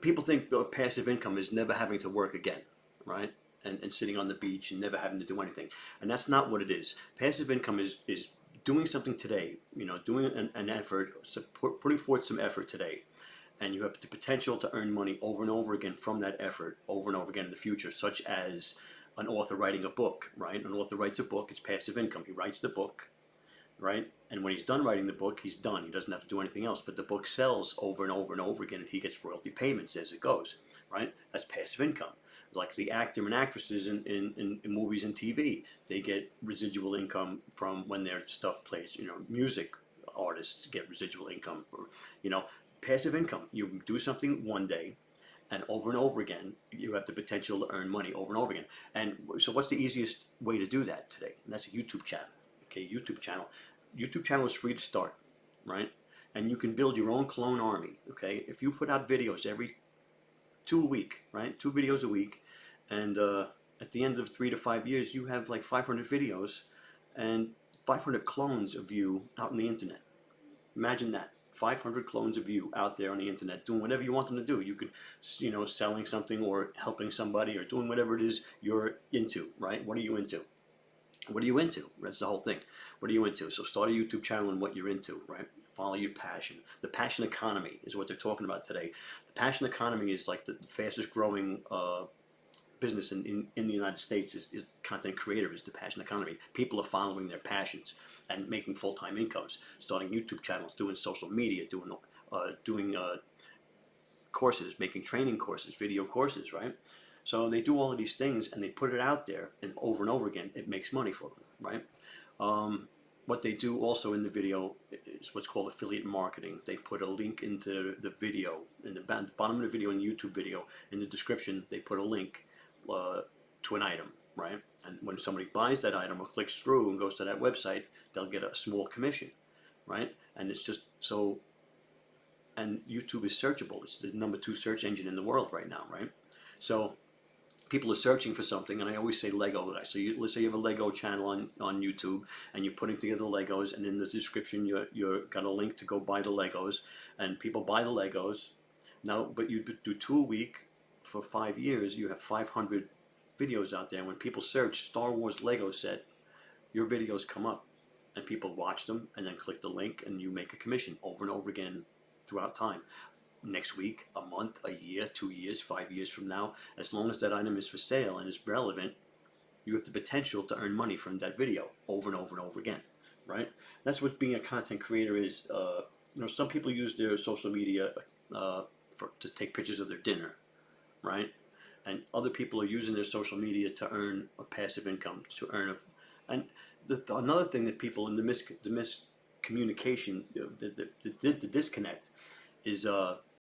people think passive income is never having to work again, right? And sitting on the beach and never having to do anything. And that's not what it is. Passive income is doing something today, doing an effort, putting forth some effort today. And you have the potential to earn money over and over again from that effort over and over again in the future, such as an author writing a book, right? An author writes a book, it's passive income. He writes the book, right? And when he's done writing the book, he's done. He doesn't have to do anything else. But the book sells over and over and over again, and he gets royalty payments as it goes, right? That's passive income. Like the actor and actresses in movies and TV, they get residual income from when their stuff plays. Music artists get residual income for, passive income. You do something one day, and over again, you have the potential to earn money over and over again. And so what's the easiest way to do that today? And that's a YouTube channel. Okay, YouTube channel. YouTube channel is free to start, right? And you can build your own clone army, okay? If you put out videos every 2 a week, right? 2 videos a week, and at the end of 3 to 5 years, you have like 500 videos and 500 clones of you out on the internet. Imagine that. 500 clones of you out there on the internet doing whatever you want them to do. You could, selling something or helping somebody or doing whatever it is you're into, right? What are you into? What are you into? That's the whole thing. What are you into? So start a YouTube channel and what you're into, right? Follow your passion. The passion economy is what they're talking about today. The passion economy is like the fastest growing business in the United States is content creator, is the passion economy. People are following their passions and making full-time incomes, starting YouTube channels, doing social media, doing courses, making training courses, video courses, right? So they do all of these things and they put it out there, and over again, it makes money for them, right? What they do also in the video is what's called affiliate marketing. They put a link into the video, in the bottom of the video, in the YouTube video, in the description, they put a link to an item, right? And when somebody buys that item or clicks through and goes to that website, they'll get a small commission, right? And it's just so, and YouTube is searchable. It's the #2 search engine in the world right now, right? So people are searching for something, and I always say Lego. So let's say you have a Lego channel on YouTube, and you're putting together Legos, and in the description you're got a link to go buy the Legos, and people buy the Legos. Now, but you do 2 a week for 5 years, you have 500 videos out there. When people search Star Wars Lego set, your videos come up, and people watch them, and then click the link, and you make a commission over and over again throughout time. Next week, a month, a year, 2 years, 5 years from now, as long as that item is for sale and is relevant, you have the potential to earn money from that video over and over again, right? That's what being a content creator is. Some people use their social media to take pictures of their dinner, right? And other people are using their social media to earn a passive income, another thing that people in the miscommunication, the disconnect, is